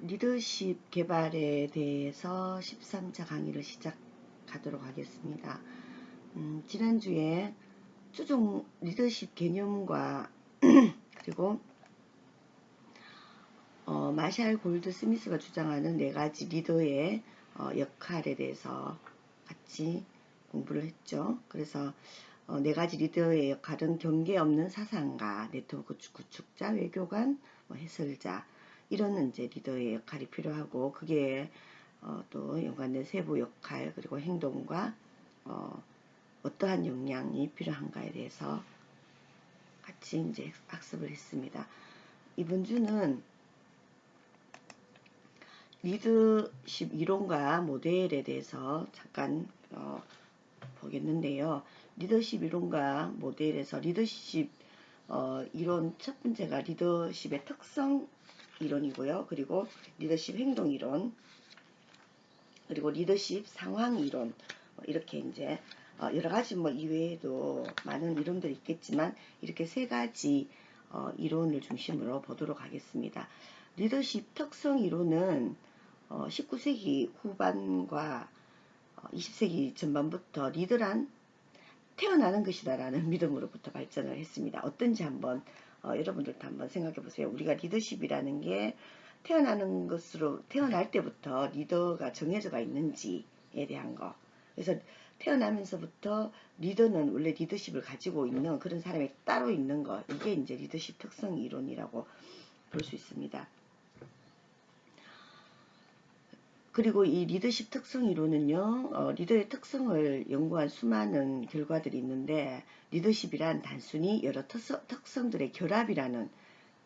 리더십 개발에 대해서 13차 강의를 시작하도록 하겠습니다. 지난주에 최종 리더십 개념과 그리고 마샬 골드 스미스가 주장하는 4가지 리더의 역할에 대해서 같이 공부를 했죠. 그래서 4가지 리더의 역할은 경계 없는 사상가, 네트워크 구축자, 외교관, 해설자, 이런 이제 리더의 역할이 필요하고, 그게 또 연관된 세부 역할, 그리고 행동과 어떠한 역량이 필요한가에 대해서 같이 이제 학습을 했습니다. 이번 주는 리더십 이론과 모델에 대해서 잠깐 보겠는데요. 리더십 이론과 모델에서 리더십 이론 첫 번째가 리더십의 특성 이론이고요. 그리고 리더십 행동 이론, 그리고 리더십 상황 이론, 이렇게 이제 여러 가지 이외에도 많은 이론들이 있겠지만 이렇게 3가지 이론을 중심으로 보도록 하겠습니다. 리더십 특성 이론은 19세기 후반과 20세기 전반부터 리더란 태어나는 것이다 라는 믿음으로부터 발전을 했습니다. 어떤지 한번 여러분들도 한번 생각해 보세요. 우리가 리더십이라는 게 태어날 때부터 리더가 정해져가 있는지에 대한 거. 그래서 태어나면서부터 리더는 원래 리더십을 가지고 있는 그런 사람이 따로 있는 거. 이게 이제 리더십 특성 이론이라고 볼 수 있습니다. 그리고 이 리더십 특성 이론은요, 리더의 특성을 연구한 수많은 결과들이 있는데, 리더십이란 단순히 여러 특성들의 결합이라는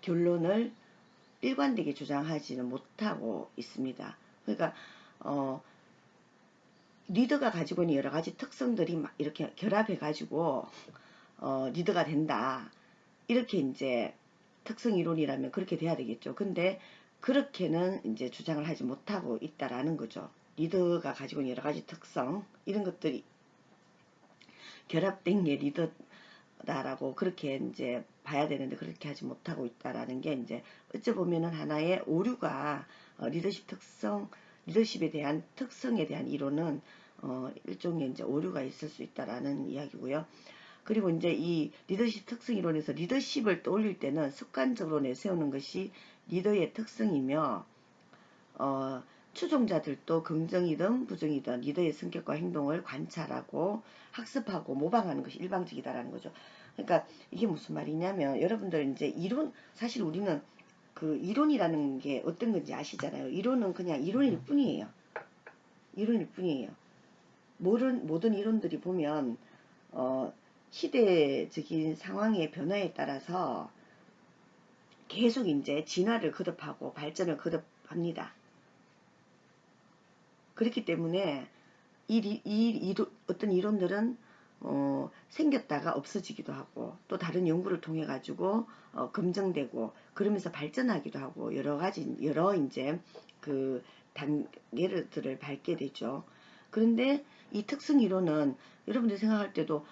결론을 일관되게 주장하지는 못하고 있습니다. 그러니까 리더가 가지고 있는 여러 가지 특성들이 막 이렇게 결합해 가지고 리더가 된다, 이렇게 이제 특성 이론이라면 그렇게 돼야 되겠죠. 근데 그렇게는 이제 주장을 하지 못하고 있다라는 거죠. 리더가 가지고 있는 여러 가지 특성, 이런 것들이 결합된 게 리더다라고 그렇게 이제 봐야 되는데, 그렇게 하지 못하고 있다라는 게 이제 어찌 보면은 하나의 오류가, 리더십에 대한 특성에 대한 이론은 일종의 이제 오류가 있을 수 있다라는 이야기고요. 그리고 이제 이 리더십 특성 이론에서 리더십을 떠올릴 때는 습관적으로 내세우는 것이 리더의 특성이며, 추종자들도 긍정이든 부정이든 리더의 성격과 행동을 관찰하고 학습하고 모방하는 것이 일방적이다라는 거죠. 그러니까 이게 무슨 말이냐면, 여러분들 이제 사실 우리는 그 이론이라는 게 어떤 건지 아시잖아요. 이론은 그냥 이론일 뿐이에요. 이론일 뿐이에요. 모든 이론들이 보면 시대적인 상황의 변화에 따라서 계속 이제 진화를 거듭하고 발전을 거듭합니다. 그렇기 때문에 어떤 이론들은 생겼다가 없어지기도 하고, 또 다른 연구를 통해 가지고 검증되고, 그러면서 발전하기도 하고, 여러 이제 그 단계들을 밟게 되죠. 그런데 이 특성 이론은 여러분들이 생각할 때도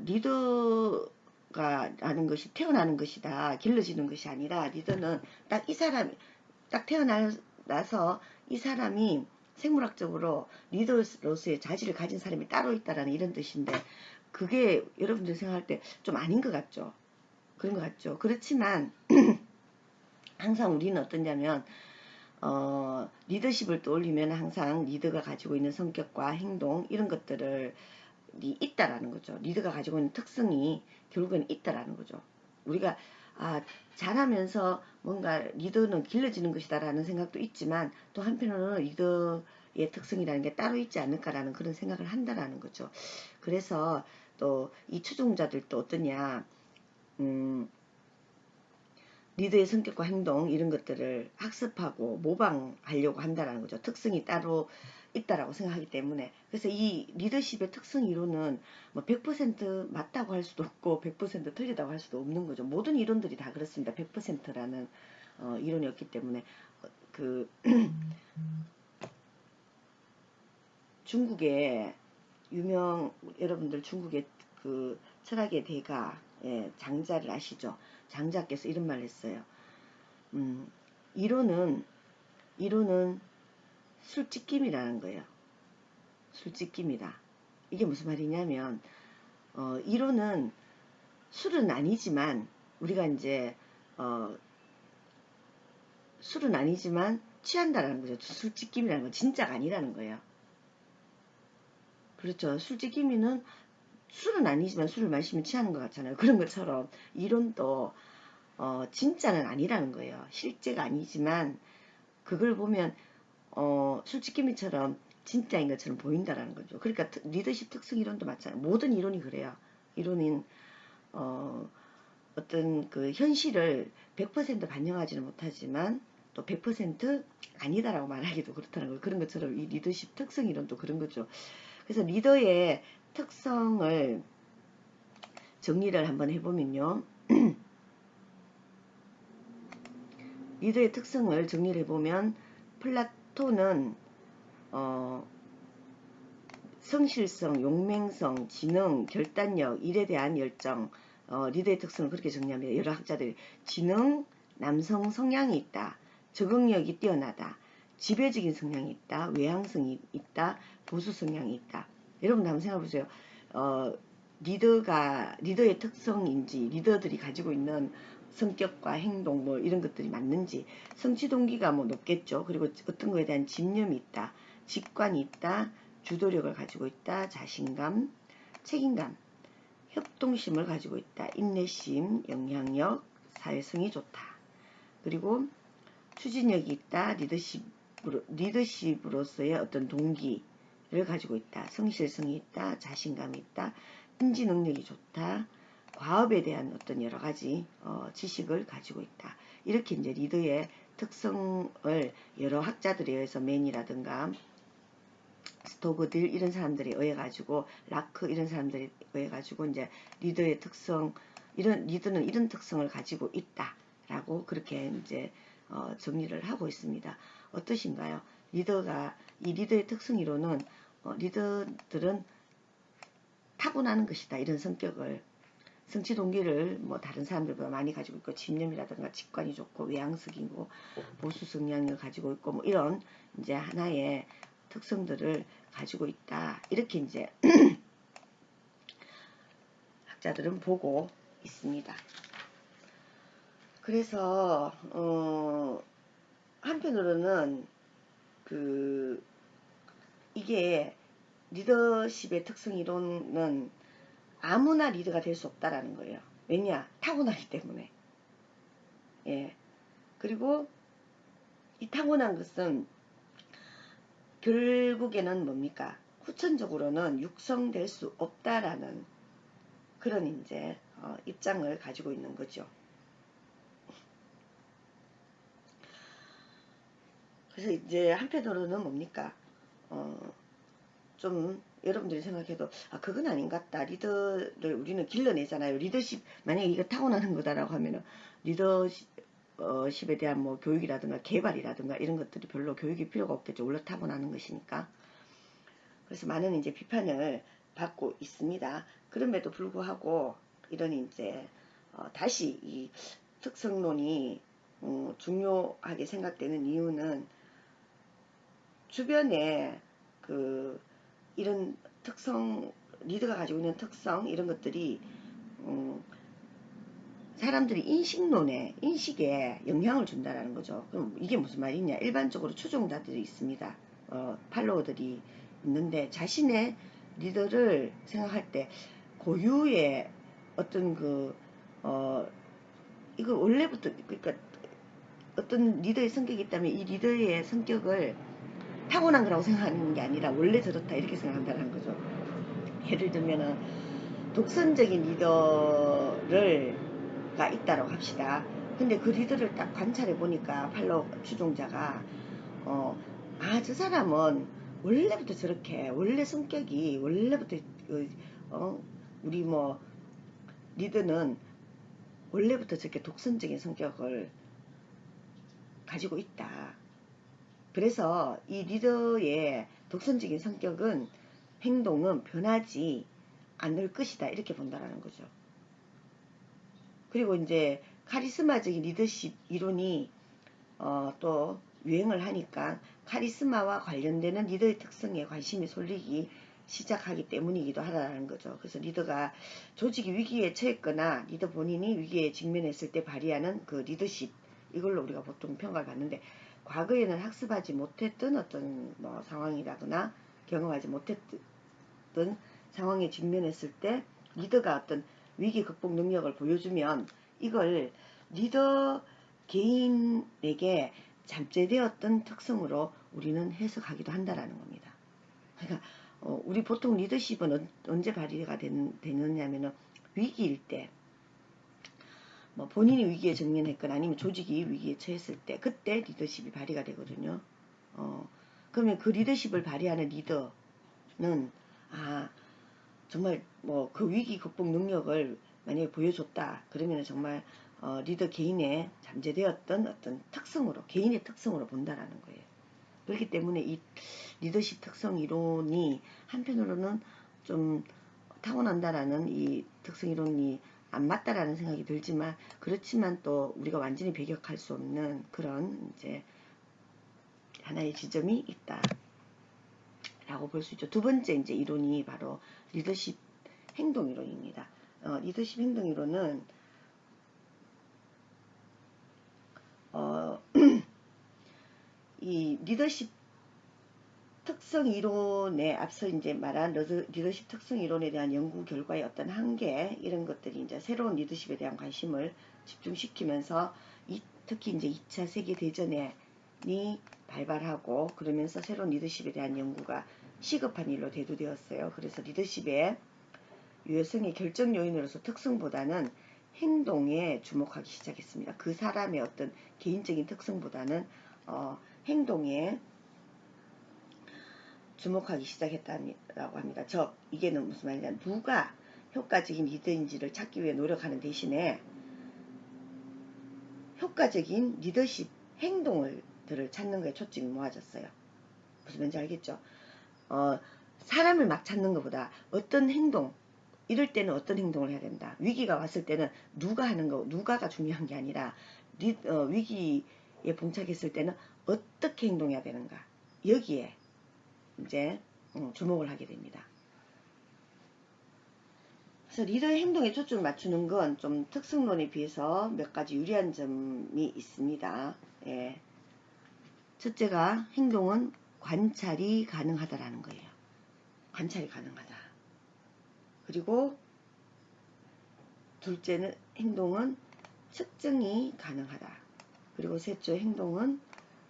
리더가 라는 것이 태어나는 것이다, 길러지는 것이 아니라, 리더는 딱 태어나서 이 사람이 생물학적으로 리더로서의 자질을 가진 사람이 따로 있다라는 이런 뜻인데, 그게 여러분들이 생각할 때 좀 아닌 것 같죠. 그런 것 같죠. 그렇지만 항상 우리는 어떠냐면 리더십을 떠올리면 항상 리더가 가지고 있는 성격과 행동, 이런 것들을 있다라는 거죠. 리더가 가지고 있는 특성이 결국은 있다라는 거죠. 우리가 잘하면서 뭔가 리더는 길러지는 것이다라는 생각도 있지만, 또 한편으로는 리더의 특성이라는 게 따로 있지 않을까라는 그런 생각을 한다라는 거죠. 그래서 또 이 추종자들도 어떠냐, 리더의 성격과 행동, 이런 것들을 학습하고 모방하려고 한다는 거죠. 특성이 따로 있다라고 생각하기 때문에. 그래서 이 리더십의 특성 이론은 100% 맞다고 할 수도 없고 100% 틀리다고 할 수도 없는 거죠. 모든 이론들이 다 그렇습니다. 100%라는 이론이 없기 때문에. 중국의 여러분들 중국의 그 철학의 대가, 장자를 아시죠? 장자께서 이런 말을 했어요. 이론은 이론은 술집김이라는 거예요. 술집김이다. 이게 무슨 말이냐면 이론은 술은 아니지만 우리가 이제 술은 아니지만 취한다라는 거죠. 술집김이라는 건 진짜가 아니라는 거예요. 그렇죠. 술집김이는 술은 아니지만 술을 마시면 취하는 것 같잖아요. 그런 것처럼 이론도 진짜는 아니라는 거예요. 실제가 아니지만 그걸 보면 술집김이처럼 진짜인 것처럼 보인다라는 거죠. 그러니까 리더십 특성 이론도 마찬가지. 모든 이론이 그래요. 이론은 어떤 그 현실을 100% 반영하지는 못하지만 또 100% 아니다라고 말하기도 그렇다는 거. 그런 것처럼 이 리더십 특성 이론도 그런 거죠. 그래서 리더의 특성을 정리를 한번 해보면요. 리더의 특성을 정리를 해보면 플라톤은 성실성, 용맹성, 지능, 결단력, 일에 대한 열정, 리더의 특성을 그렇게 정리합니다. 여러 학자들이 지능, 남성 성향이 있다, 적응력이 뛰어나다, 지배적인 성향이 있다, 외향성이 있다, 보수 성향이 있다. 여러분 한번 생각해보세요. 리더의 특성인지 리더들이 가지고 있는 성격과 행동 뭐 이런 것들이 맞는지, 성취 동기가 뭐 높겠죠. 그리고 어떤 거에 대한 집념이 있다, 직관이 있다, 주도력을 가지고 있다, 자신감, 책임감, 협동심을 가지고 있다, 인내심, 영향력, 사회성이 좋다. 그리고 추진력이 있다, 리더십으로서의 어떤 동기를 가지고 있다, 성실성이 있다, 자신감이 있다, 인지 능력이 좋다, 과업에 대한 어떤 여러 가지 지식을 가지고 있다. 이렇게 이제 리더의 특성을 여러 학자들에 의해서 맨이라든가 스토그들 이런 사람들에 의해 가지고 라크 이런 사람들에 의해 가지고 이제 리더의 특성 리더는 이런 특성을 가지고 있다라고 그렇게 이제 정리를 하고 있습니다. 어떠신가요? 이 리더의 특성 이론은 리더들은 타고나는 것이다. 이런 성격을 성취 동기를 뭐 다른 사람들보다 많이 가지고 있고 집념이라든가 직관이 좋고 외향적이고 보수 성향을 가지고 있고 뭐 이런 이제 하나의 특성들을 가지고 있다. 이렇게 이제 학자들은 보고 있습니다. 그래서 한편으로는 이게 리더십의 특성 이론은 아무나 리더가 될 수 없다라는 거예요. 왜냐? 타고나기 때문에. 예. 그리고 이 타고난 것은 결국에는 뭡니까? 후천적으로는 육성될 수 없다라는 그런 이제 입장을 가지고 있는 거죠. 그래서 이제 한편으로는 뭡니까? 좀 여러분들이 생각해도 그건 아닌 것 같다. 리더를 우리는 길러내잖아요. 리더십 만약에 이거 타고나는 거다라고 하면은 리더십에 대한 뭐 교육이라든가 개발이라든가 이런 것들이 별로 교육이 필요가 없겠죠. 원래 타고나는 것이니까. 그래서 많은 이제 비판을 받고 있습니다. 그럼에도 불구하고 이런 이제 다시 이 특성론이 중요하게 생각되는 이유는 주변에 이런 특성, 리더가 가지고 있는 특성 이런 것들이 사람들이 인식에 영향을 준다라는 거죠. 그럼 이게 무슨 말이냐? 일반적으로 추종자들이 있습니다. 팔로워들이 있는데 자신의 리더를 생각할 때 고유의 어떤 이거 원래부터 그러니까 어떤 리더의 성격이 있다면 이 리더의 성격을 타고난 거라고 생각하는 게 아니라 원래 저렇다 이렇게 생각한다는 거죠. 예를 들면은 독선적인 리더가 있다고 합시다. 근데 그 리더를 딱 관찰해 보니까 팔로워 추종자가 저 사람은 원래부터 저렇게 원래 성격이 원래부터 우리 뭐 리더는 원래부터 저렇게 독선적인 성격을 가지고 있다. 그래서 이 리더의 독선적인 성격은 행동은 변하지 않을 것이다. 이렇게 본다라는 거죠. 그리고 이제 카리스마적인 리더십 이론이 또 유행을 하니까 카리스마와 관련되는 리더의 특성에 관심이 쏠리기 시작하기 때문이기도 하다는 거죠. 그래서 리더가 조직이 위기에 처했거나 리더 본인이 위기에 직면했을 때 발휘하는 그 리더십, 이걸로 우리가 보통 평가를 받는데, 과거에는 학습하지 못했던 어떤 뭐 상황이라거나 경험하지 못했던 상황에 직면했을 때 리더가 어떤 위기 극복 능력을 보여주면 이걸 리더 개인에게 잠재되었던 특성으로 우리는 해석하기도 한다라는 겁니다. 그러니까 우리 보통 리더십은 언제 발휘가 되느냐면은 위기일 때, 뭐 본인이 위기에 직면했거나 아니면 조직이 위기에 처했을 때, 그때 리더십이 발휘가 되거든요. 그러면 그 리더십을 발휘하는 리더는 정말 뭐 그 위기 극복 능력을 만약에 보여줬다 그러면 정말 리더 개인의 잠재되었던 어떤 특성으로, 개인의 특성으로 본다라는 거예요. 그렇기 때문에 이 리더십 특성 이론이 한편으로는 좀 타고난다라는 이 특성 이론이 안 맞다라는 생각이 들지만, 그렇지만 또 우리가 완전히 배격할 수 없는 그런 이제 하나의 지점이 있다 라고 볼 수 있죠. 두 번째 이제 이론이 바로 리더십 행동 이론입니다. 리더십 행동 이론은 이 리더십 특성 이론에 앞서 이제 말한 리더십 특성 이론에 대한 연구 결과의 어떤 한계, 이런 것들이 이제 새로운 리더십에 대한 관심을 집중시키면서 특히 이제 2차 세계대전이 발발하고, 그러면서 새로운 리더십에 대한 연구가 시급한 일로 대두되었어요. 그래서 리더십의 유효성의 결정 요인으로서 특성보다는 행동에 주목하기 시작했습니다. 그 사람의 어떤 개인적인 특성보다는 행동에 주목하기 시작했다고 합니다. 이게 무슨 말이냐, 누가 효과적인 리더인지를 찾기 위해 노력하는 대신에 효과적인 리더십 행동들을 찾는 거에 초점이 모아졌어요. 무슨 말인지 알겠죠? 사람을 막 찾는 것보다 어떤 행동, 이럴 때는 어떤 행동을 해야 된다. 위기가 왔을 때는 누가 하는 거, 누가가 중요한 게 아니라 위기에 봉착했을 때는 어떻게 행동해야 되는가. 여기에 이제 주목을 하게 됩니다. 그래서 리더의 행동에 초점을 맞추는 건 좀 특성론에 비해서 몇 가지 유리한 점이 있습니다. 예. 첫째가 행동은 관찰이 가능하다라는 거예요. 관찰이 가능하다. 그리고 둘째는 행동은 측정이 가능하다. 그리고 셋째 행동은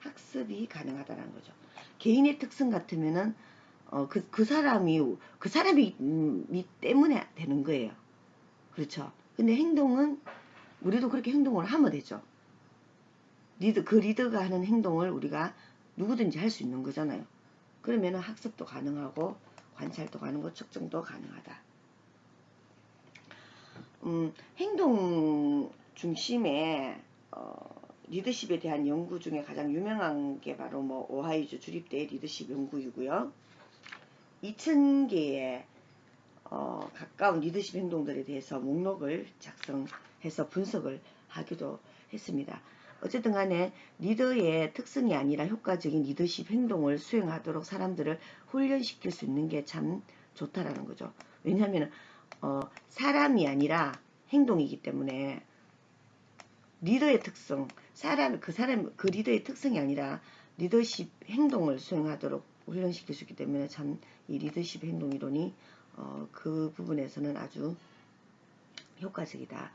학습이 가능하다라는 거죠. 개인의 특성 같으면은 그 사람이 때문에 되는 거예요. 그렇죠. 근데 행동은 우리도 그렇게 행동을 하면 되죠. 그 리더가 하는 행동을 우리가 누구든지 할 수 있는 거잖아요. 그러면 학습도 가능하고 관찰도 가능하고 측정도 가능하다. 행동 중심의 리더십에 대한 연구 중에 가장 유명한 게 바로 뭐 오하이주 주립대 리더십 연구이고요. 2000개의 가까운 리더십 행동들에 대해서 목록을 작성해서 분석을 하기도 했습니다. 어쨌든 간에 리더의 특성이 아니라 효과적인 리더십 행동을 수행하도록 사람들을 훈련시킬 수 있는 게 참 좋다라는 거죠. 왜냐하면 사람이 아니라 행동이기 때문에 리더의 특성, 그 리더의 특성이 아니라 리더십 행동을 수행하도록 훈련시킬 수 있기 때문에 참 이 리더십 행동 이론이 그 부분에서는 아주 효과적이다.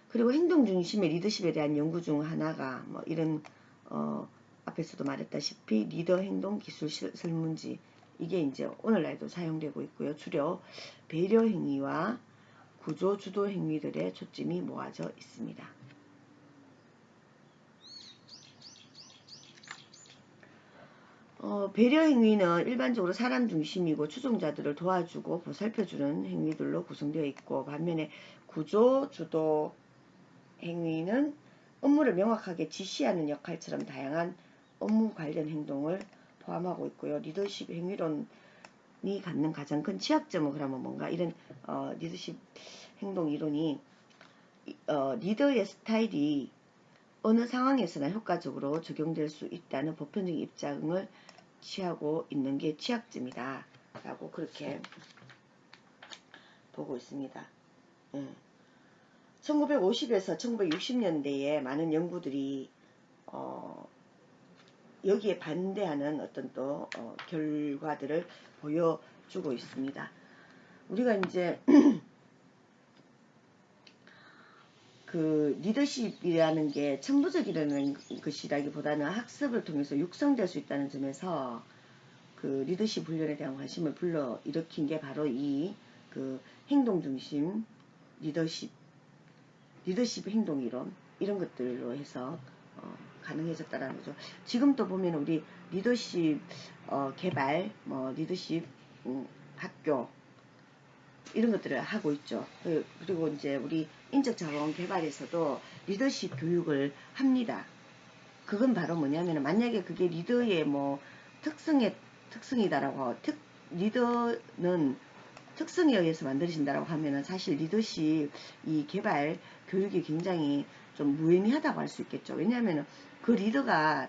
그리고 행동 중심의 리더십에 대한 연구 중 하나가 뭐 이런 앞에서도 말했다시피 리더 행동 기술 설문지, 이게 이제 오늘날도 사용되고 있고요. 주로 배려 행위와 구조 주도 행위들의 초점이 모아져 있습니다. 배려 행위는 일반적으로 사람 중심이고 추종자들을 도와주고 보살펴주는 행위들로 구성되어 있고, 반면에 구조 주도 행위는 업무를 명확하게 지시하는 역할처럼 다양한 업무 관련 행동을 포함하고 있고요. 리더십 행위론이 갖는 가장 큰 취약점은 그러면 뭔가, 이런 리더십 행동 이론이 리더의 스타일이 어느 상황에서나 효과적으로 적용될 수 있다는 보편적인 입장을 취하고 있는 게 취약점이다 라고 그렇게 보고 있습니다. 1950에서 1960년대에 많은 연구들이 여기에 반대하는 어떤 또 결과들을 보여주고 있습니다. 우리가 이제 그 리더십이라는 게 천부적이라는 것이라기보다는 학습을 통해서 육성될 수 있다는 점에서 그 리더십 훈련에 대한 관심을 불러일으킨 게 바로 이 그 행동 중심 리더십 행동 이론 이런 것들로 해서 가능해졌다라는 거죠. 지금도 보면 우리 리더십 개발, 뭐 리더십 학교 이런 것들을 하고 있죠. 그리고 이제 우리 인적자원 개발에서도 리더십 교육을 합니다. 그건 바로 뭐냐면 만약에 그게 리더의 뭐 특성이다라고 리더는 특성에 의해서 만들어진다라고 하면은 사실 리더십 이 개발 교육이 굉장히 좀 무의미하다고 할 수 있겠죠. 왜냐하면 그 리더는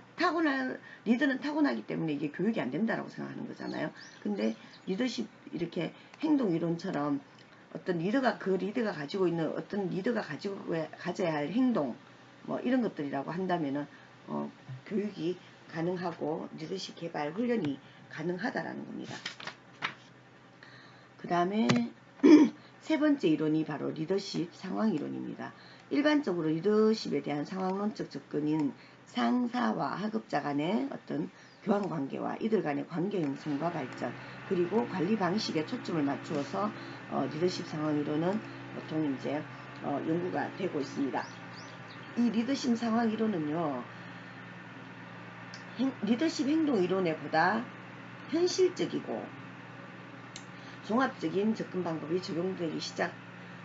타고나기 때문에 이게 교육이 안 된다라고 생각하는 거잖아요. 근데 리더십 이렇게 행동 이론처럼 어떤 그 리더가 가지고 있는 어떤 리더가 가져야 할 행동 뭐 이런 것들이라고 한다면은 교육이 가능하고 리더십 개발 훈련이 가능하다라는 겁니다. 그 다음에 세 번째 이론이 바로 리더십 상황 이론입니다. 일반적으로 리더십에 대한 상황론적 접근인 상사와 하급자 간의 어떤 교환 관계와 이들 간의 관계 형성과 발전 그리고 관리 방식에 초점을 맞추어서 리더십 상황 이론은 보통 이제 연구가 되고 있습니다. 이 리더십 상황 이론은요 리더십 행동 이론에 보다 현실적이고 종합적인 접근 방법이 적용되기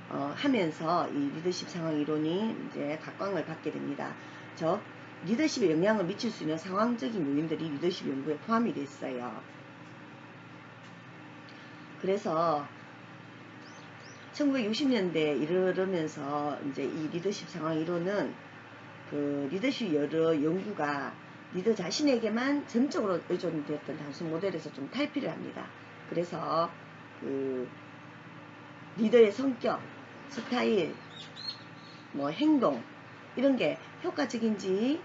하면서 이 리더십 상황 이론이 이제 각광을 받게 됩니다. 즉 리더십에 영향을 미칠 수 있는 상황적인 요인들이 리더십 연구에 포함이 됐어요. 그래서 1960년대에 이르면서 이제 이 리더십 상황 이론은 그 리더십 여러 연구가 리더 자신에게만 전적으로 의존되었던 단순 모델에서 좀 탈피를 합니다. 그래서 그 리더의 성격, 스타일, 뭐 행동 이런 게 효과적인지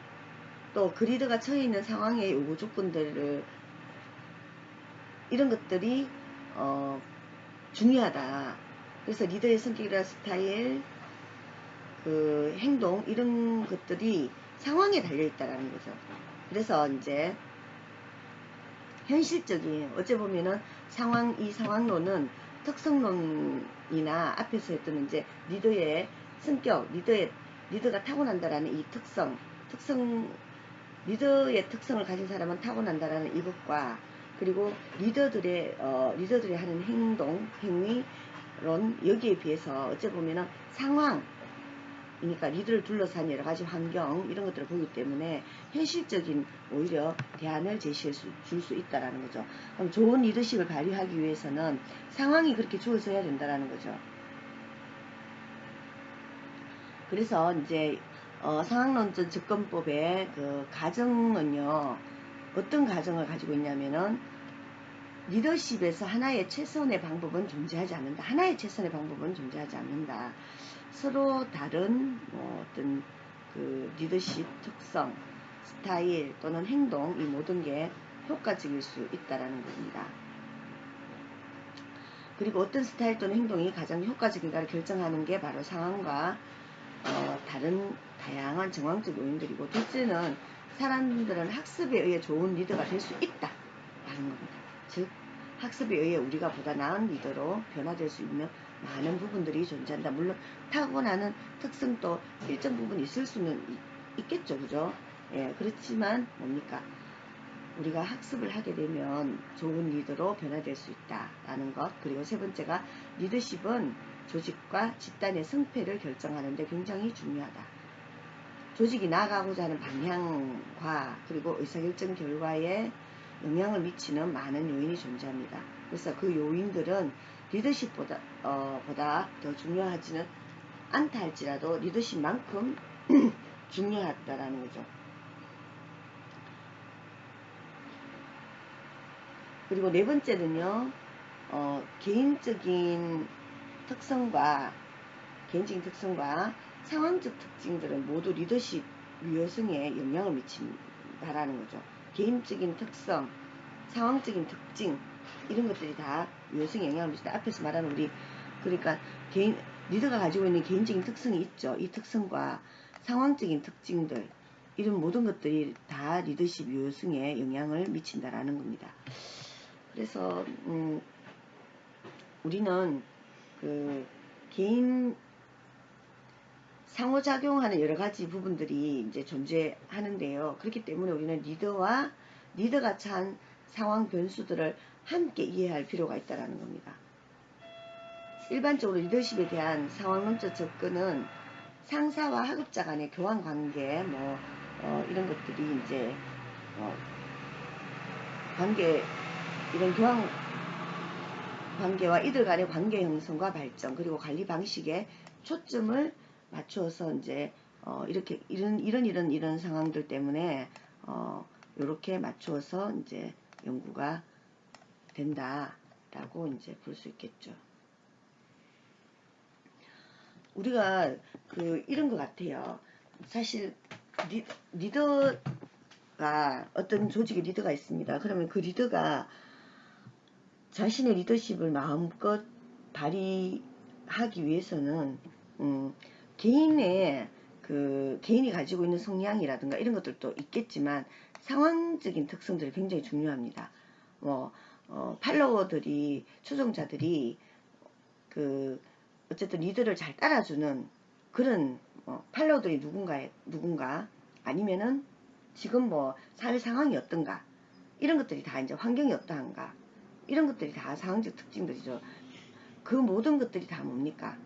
또 그 리더가 처해 있는 상황의 요구 조건들을 이런 것들이 중요하다. 그래서 리더의 성격이나 스타일, 그 행동 이런 것들이 상황에 달려 있다라는 거죠. 그래서 이제 현실적인 어째 보면은 이 상황론은 특성론이나 앞에서 했던 이제 리더의 성격, 리더가 타고난다라는 이 리더의 특성을 가진 사람은 타고난다라는 이것과 그리고 리더들이 하는 행동, 행위론 여기에 비해서 어째 보면은 그러니까 리더를 둘러싼 여러 가지 환경 이런 것들을 보기 때문에 현실적인 오히려 대안을 제시해 줄 수 있다라는 거죠. 그럼 좋은 리더십을 발휘하기 위해서는 상황이 그렇게 주어져야 된다라는 거죠. 그래서 이제 상황론적 접근법의 그 가정은요 어떤 가정을 가지고 있냐면은 리더십에서 하나의 최선의 방법은 존재하지 않는다. 하나의 최선의 방법은 존재하지 않는다. 서로 다른 어떤 그 리더십 특성, 스타일 또는 행동 이 모든 게 효과적일 수 있다라는 겁니다. 그리고 어떤 스타일 또는 행동이 가장 효과적인가를 결정하는 게 바로 상황과 다양한 정황적 요인들이고 둘째는 사람들은 학습에 의해 좋은 리더가 될 수 있다라는 겁니다. 즉 학습에 의해 우리가 보다 나은 리더로 변화될 수 있는 많은 부분들이 존재한다. 물론 타고나는 특성도 일정 부분 있을 수는 있겠죠. 그죠? 예, 그렇지만 뭡니까? 우리가 학습을 하게 되면 좋은 리더로 변화될 수 있다라는 것. 그리고 세 번째가 리더십은 조직과 집단의 승패를 결정하는 데 굉장히 중요하다. 조직이 나아가고자 하는 방향과 그리고 의사결정 결과에 영향을 미치는 많은 요인이 존재합니다. 그래서 그 요인들은 리더십보다 보다 더 중요하지는 않다 할지라도 리더십만큼 중요하다라는 거죠. 그리고 네 번째는요, 개인적인 특성과 상황적 특징들은 모두 리더십 유효성에 영향을 미친다라는 거죠. 개인적인 특성, 상황적인 특징, 이런 것들이 다 유효성에 영향을 미친다. 앞에서 말하는 그러니까 리더가 가지고 있는 개인적인 특성이 있죠. 이 특성과 상황적인 특징들, 이런 모든 것들이 다 리더십 유효성에 영향을 미친다라는 겁니다. 그래서 우리는 그 개인 상호작용하는 여러 가지 부분들이 이제 존재하는데요. 그렇기 때문에 우리는 리더가 찬 상황 변수들을 함께 이해할 필요가 있다는 겁니다. 일반적으로 리더십에 대한 상황론적 접근은 상사와 하급자 간의 교환 관계, 이런 것들이 이제 이런 교환 관계와 이들 간의 관계 형성과 발전, 그리고 관리 방식에 초점을 맞추어서 이제 이런 상황들 때문에 이렇게 맞추어서 이제 연구가 된다라고 이제 볼 수 있겠죠. 우리가 이런 것 같아요. 사실 리더가 어떤 조직의 리더가 있습니다. 그러면 그 리더가 자신의 리더십을 마음껏 발휘하기 위해서는 개인이 가지고 있는 성향이라든가 이런 것들도 있겠지만 상황적인 특성들이 굉장히 중요합니다. 팔로워들이, 추종자들이 어쨌든 리더를 잘 따라주는 그런 팔로워들이 누군가 아니면은 지금 사회 상황이 어떤가, 이런 것들이 다 이제 환경이 어떠한가, 이런 것들이 다 상황적 특징들이죠. 그 모든 것들이 다 뭡니까?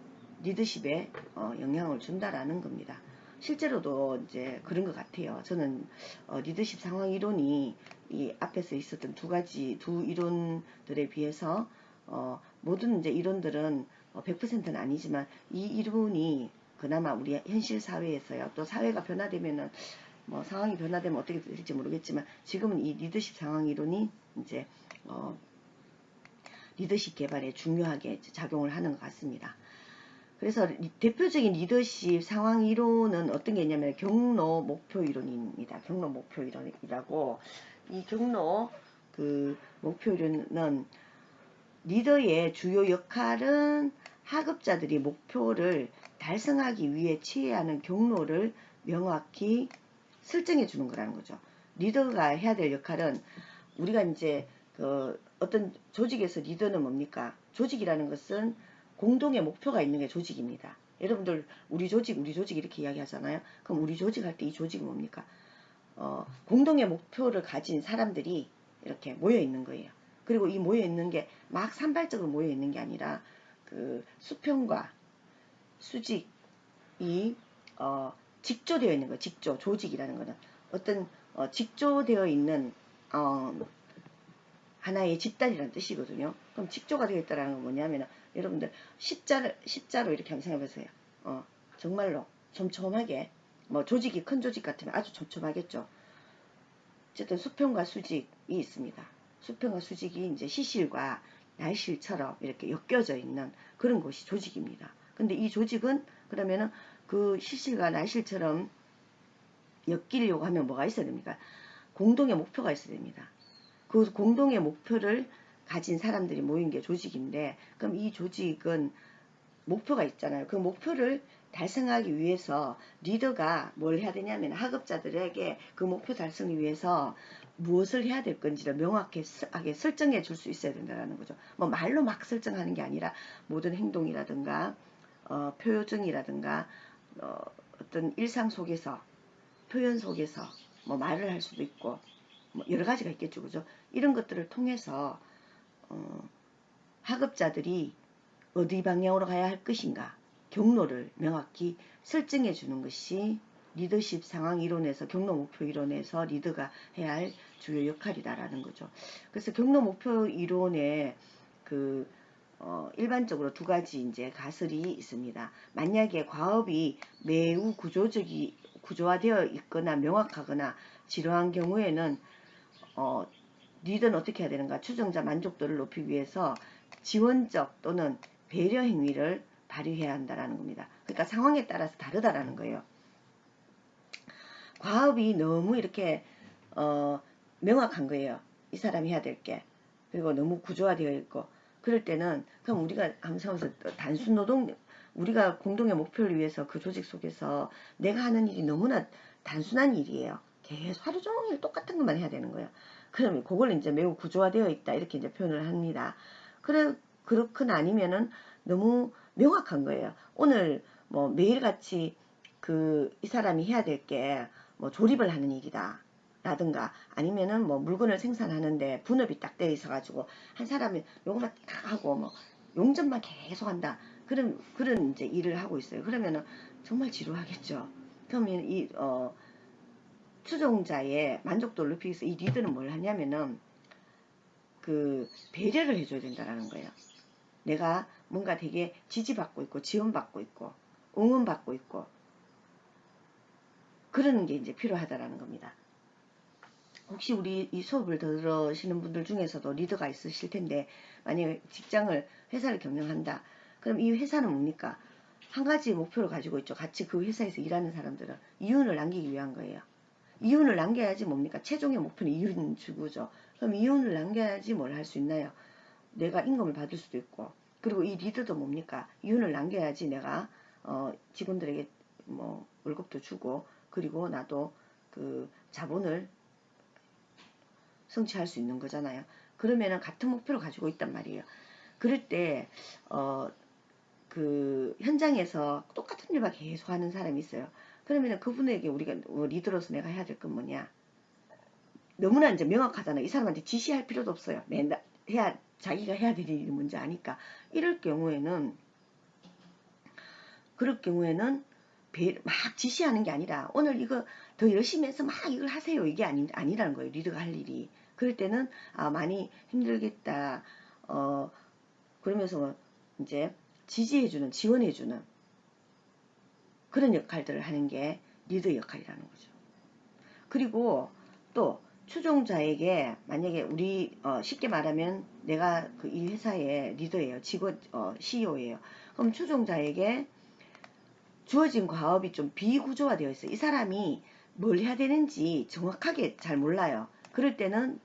리더십에 영향을 준다라는 겁니다. 실제로도 이제 그런 것 같아요. 저는 리더십 상황 이론이 이 앞에서 있었던 두 이론들에 비해서 모든 이제 이론들은 100%는 아니지만 이 이론이 그나마 우리 현실 사회에서요. 또 사회가 변화되면은 상황이 변화되면 어떻게 될지 모르겠지만 지금은 이 리더십 상황 이론이 이제 리더십 개발에 중요하게 작용을 하는 것 같습니다. 그래서 대표적인 리더십 상황 이론은 어떤 게 있냐면 경로 목표 이론입니다. 경로 목표 이론이라고, 이 경로 목표 이론은 리더의 주요 역할은 하급자들이 목표를 달성하기 위해 취해야 하는 경로를 명확히 설정해 주는 거라는 거죠. 리더가 해야 될 역할은 우리가 이제 어떤 조직에서 리더는 뭡니까? 조직이라는 것은 공동의 목표가 있는 게 조직입니다. 여러분들 우리 조직 이렇게 이야기하잖아요. 그럼 우리 조직 할 때 이 조직은 뭡니까? 공동의 목표를 가진 사람들이 이렇게 모여 있는 거예요. 그리고 이 모여 있는 게 막 산발적으로 모여 있는 게 아니라 수평과 수직이 직조되어 있는 거예요. 조직이라는 거는 어떤 직조되어 있는 하나의 집단이라는 뜻이거든요. 그럼 직조가 되어 있다는 건 뭐냐면 여러분들 십자로 이렇게 한번 생각해 보세요. 정말로 촘촘하게, 조직이 큰 조직 같으면 아주 촘촘하겠죠. 어쨌든 수평과 수직이 있습니다. 수평과 수직이 이제 시실과 날실처럼 이렇게 엮여져 있는 그런 곳이 조직입니다. 근데 이 조직은 그러면은 그 시실과 날실처럼 엮이려고 하면 뭐가 있어야 됩니까? 공동의 목표가 있어야 됩니다. 그 공동의 목표를 가진 사람들이 모인 게 조직인데, 그럼 이 조직은 목표가 있잖아요. 그 목표를 달성하기 위해서 리더가 뭘 해야 되냐면 하급자들에게 그 목표 달성을 위해서 무엇을 해야 될 건지를 명확하게 설정해 줄 수 있어야 된다는 거죠. 말로 막 설정하는 게 아니라 모든 행동이라든가 표정이라든가 어떤 일상 속에서, 표현 속에서 말을 할 수도 있고 여러 가지가 있겠죠. 그죠? 이런 것들을 통해서 하급자들이 어디 방향으로 가야 할 것인가, 경로를 명확히 설정해 주는 것이 리더십 상황 이론에서, 경로 목표 이론에서 리더가 해야 할 주요 역할이다라는 거죠. 그래서 경로 목표 이론에 일반적으로 두 가지 이제 가설이 있습니다. 만약에 과업이 매우 구조화되어 있거나 명확하거나 지루한 경우에는 리더는 어떻게 해야 되는가? 추종자 만족도를 높이기 위해서 지원적 또는 배려 행위를 발휘해야 한다는 겁니다. 그러니까 상황에 따라서 다르다라는 거예요. 과업이 너무 이렇게 명확한 거예요. 이 사람이 해야 될 게. 그리고 너무 구조화되어 있고 그럴 때는 그럼 우리가 항상 단순 노동 우리가 공동의 목표를 위해서 그 조직 속에서 내가 하는 일이 너무나 단순한 일이에요. 계속 하루 종일 똑같은 것만 해야 되는 거예요. 그러면 그걸 이제 매우 구조화되어 있다 이렇게 이제 표현을 합니다. 그렇거나 아니면은 너무 명확한 거예요. 오늘 뭐 매일같이 이 사람이 해야 될 게 뭐 조립을 하는 일이다. 라든가 아니면은 뭐 물건을 생산하는데 분업이 딱 돼 있어 가지고 한 사람이 요것만 딱 하고 뭐 용접만 계속 한다. 그런 이제 일을 하고 있어요. 그러면은 정말 지루하겠죠. 그러면 추종자의 만족도를 높이기 위해서 이 리더는 뭘 하냐면은 배려를 해줘야 된다라는 거예요. 내가 뭔가 되게 지지받고 있고 지원받고 있고 응원받고 있고 그러는 게 이제 필요하다라는 겁니다. 혹시 우리 이 수업을 들으시는 분들 중에서도 리더가 있으실 텐데 만약에 회사를 경영한다. 그럼 이 회사는 뭡니까? 한 가지 목표를 가지고 있죠. 같이 그 회사에서 일하는 사람들은 이윤을 남기기 위한 거예요. 이윤을 남겨야지 뭡니까? 최종의 목표는 이윤 추구죠. 그럼 이윤을 남겨야지 뭘 할 수 있나요? 내가 임금을 받을 수도 있고 그리고 이 리더도 뭡니까? 이윤을 남겨야지 내가 직원들에게 뭐 월급도 주고 그리고 나도 그 자본을 성취할 수 있는 거잖아요. 그러면은 같은 목표를 가지고 있단 말이에요. 그럴 때 현장에서 똑같은 일만 계속 하는 사람이 있어요. 그러면은 그분에게 우리가 리더로서 내가 해야 될 건 뭐냐? 너무나 이제 명확하잖아요. 이 사람한테 지시할 필요도 없어요. 맨날 자기가 해야 될 일이 뭔지 아니까. 그럴 경우에는 막 지시하는 게 아니라 오늘 이거 더 열심히 해서 막 이걸 하세요. 이게 아니라는 거예요. 리더가 할 일이. 그럴 때는 많이 힘들겠다. 그러면서 이제 지지해주는 지원해주는 그런 역할들을 하는 게 리더 역할이라는 거죠. 그리고 또 추종자에게 만약에 우리 쉽게 말하면 내가 이 회사의 리더예요. 직원 CEO예요. 그럼 추종자에게 주어진 과업이 좀 비구조화되어 있어요. 이 사람이 뭘 해야 되는지 정확하게 잘 몰라요. 그럴 때는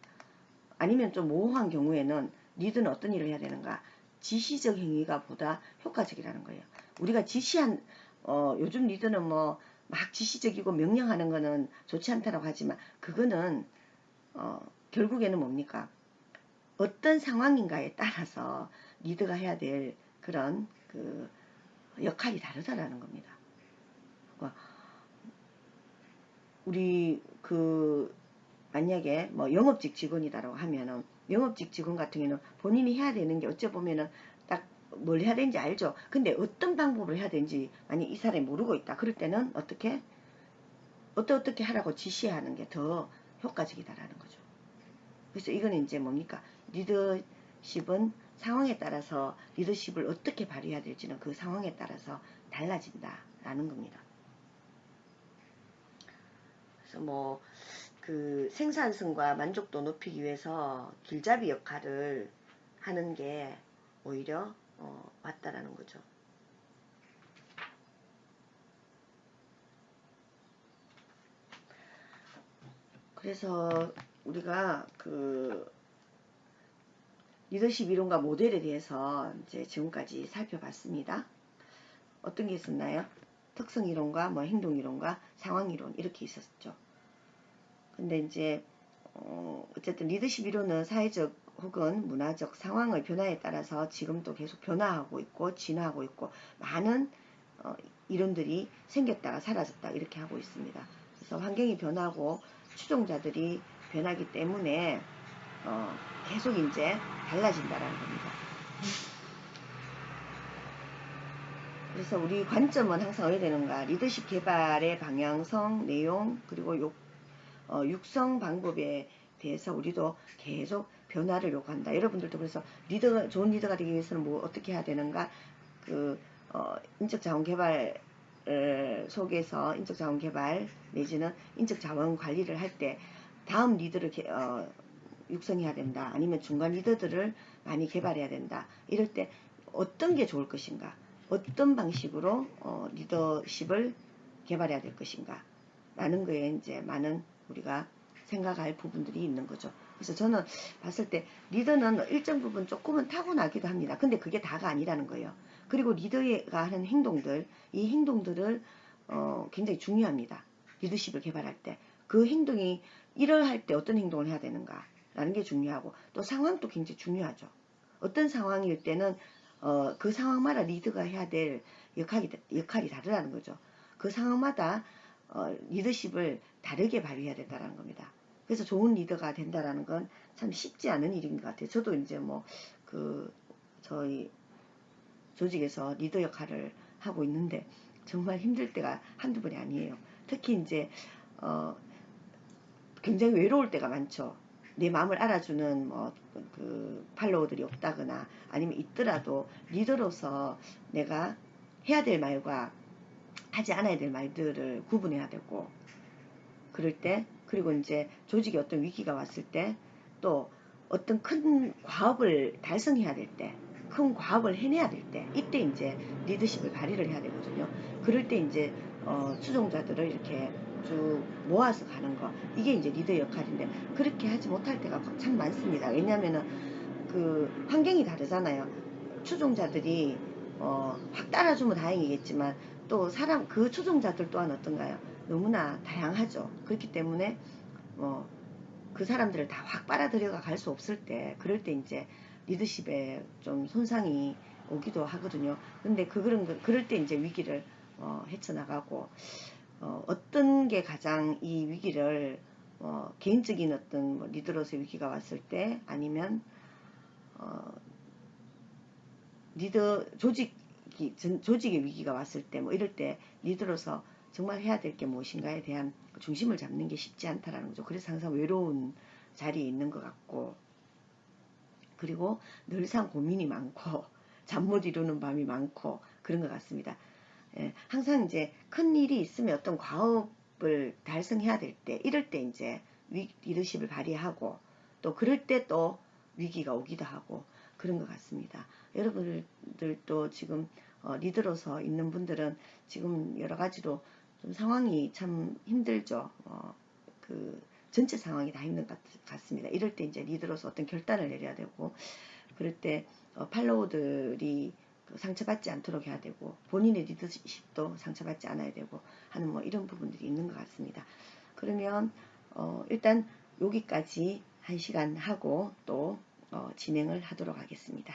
아니면 좀 모호한 경우에는 리더는 어떤 일을 해야 되는가? 지시적 행위가 보다 효과적이라는 거예요. 우리가 요즘 리더는 뭐 막 지시적이고 명령하는 거는 좋지 않다고 하지만 그거는 결국에는 뭡니까? 어떤 상황인가에 따라서 리더가 해야 될 그런 역할이 다르다라는 겁니다. 우리 만약에 뭐 영업직 직원이다라고 하면은 영업직 직원 같은 경우는 본인이 해야 되는 게 어찌 보면은 딱 뭘 해야 되는지 알죠. 근데 어떤 방법을 해야 되는지 만약 이 사람이 모르고 있다. 그럴 때는 어떻게 하라고 지시하는 게 더 효과적이다라는 거죠. 그래서 이거는 이제 뭡니까? 리더십은 상황에 따라서 리더십을 어떻게 발휘해야 될지는 그 상황에 따라서 달라진다라는 겁니다. 그래서 생산성과 만족도 높이기 위해서 길잡이 역할을 하는 게 오히려 맞다라는 거죠. 그래서 우리가 리더십 이론과 모델에 대해서 이제 지금까지 살펴봤습니다. 어떤 게 있었나요? 특성 이론과 행동 이론과 상황 이론 이렇게 있었죠. 근데 이제 어쨌든 리더십 이론은 사회적 혹은 문화적 상황의 변화에 따라서 지금도 계속 변화하고 있고 진화하고 있고 많은 이론들이 생겼다가 사라졌다 이렇게 하고 있습니다. 그래서 환경이 변하고 추종자들이 변하기 때문에 계속 이제 달라진다라는 겁니다. 그래서 우리 관점은 항상 어디에 되는가? 리더십 개발의 방향성, 내용, 그리고 육성 방법에 대해서 우리도 계속 변화를 요구한다. 여러분들도 그래서 좋은 리더가 되기 위해서는 뭐 어떻게 해야 되는가? 인적 자원 개발 속에서 인적 자원 개발 내지는 인적 자원 관리를 할 때 다음 리더를 육성해야 된다. 아니면 중간 리더들을 많이 개발해야 된다. 이럴 때 어떤 게 좋을 것인가? 어떤 방식으로 리더십을 개발해야 될 것인가? 라는 거에 이제 많은 우리가 생각할 부분들이 있는 거죠. 그래서 저는 봤을 때 리더는 일정 부분 조금은 타고나기도 합니다. 근데 그게 다가 아니라는 거예요. 그리고 리더가 하는 행동들, 이 행동들을 굉장히 중요합니다. 리더십을 개발할 때. 그 행동이 이러할 때 어떤 행동을 해야 되는가 라는 게 중요하고, 또 상황도 굉장히 중요하죠. 어떤 상황일 때는 그 상황마다 리더가 해야 될 역할이 다르다는 거죠. 그 상황마다 리더십을 다르게 발휘해야 된다는 겁니다. 그래서 좋은 리더가 된다라는 건 참 쉽지 않은 일인 것 같아요. 저도 이제 저희 조직에서 리더 역할을 하고 있는데 정말 힘들 때가 한두 번이 아니에요. 특히 이제 굉장히 외로울 때가 많죠. 내 마음을 알아주는 팔로워들이 없다거나 아니면 있더라도 리더로서 내가 해야 될 말과 하지 않아야 될 말들을 구분해야 되고, 그럴 때, 그리고 이제 조직에 어떤 위기가 왔을 때, 또 어떤 큰 과업을 달성해야 될 때, 큰 과업을 해내야 될 때, 이때 이제 리더십을 발휘를 해야 되거든요. 그럴 때 이제 추종자들을 이렇게 쭉 모아서 가는 거, 이게 이제 리더 역할인데, 그렇게 하지 못할 때가 참 많습니다. 왜냐하면은 그 환경이 다르잖아요. 추종자들이 확 따라주면 다행이겠지만, 또 그 추종자들 또한 어떤가요? 너무나 다양하죠. 그렇기 때문에 그 사람들을 다 확 빨아들여가 갈 수 없을 때, 그럴 때 이제 리더십에 좀 손상이 오기도 하거든요. 근데 그럴 때 이제 위기를 헤쳐나가고, 어떤 게 가장 이 위기를 개인적인 어떤 리더로서의 위기가 왔을 때, 아니면 조직의 위기가 왔을 때, 이럴 때 리더로서 정말 해야 될 게 무엇인가에 대한 중심을 잡는 게 쉽지 않다라는 거죠. 그래서 항상 외로운 자리에 있는 것 같고, 그리고 늘상 고민이 많고, 잠 못 이루는 밤이 많고, 그런 것 같습니다. 예, 항상 이제 큰 일이 있으면 어떤 과업을 달성해야 될 때, 이럴 때 이제 리더십을 발휘하고, 또 그럴 때 또 위기가 오기도 하고, 그런 것 같습니다. 여러분들도 지금 리더로서 있는 분들은 지금 여러 가지로 좀 상황이 참 힘들죠. 전체 상황이 다 힘든 것 같습니다. 이럴 때 이제 리더로서 어떤 결단을 내려야 되고, 그럴 때 팔로워들이 상처받지 않도록 해야 되고, 본인의 리더십도 상처받지 않아야 되고 하는 이런 부분들이 있는 것 같습니다. 그러면 일단 여기까지 1시간 하고 또 진행을 하도록 하겠습니다.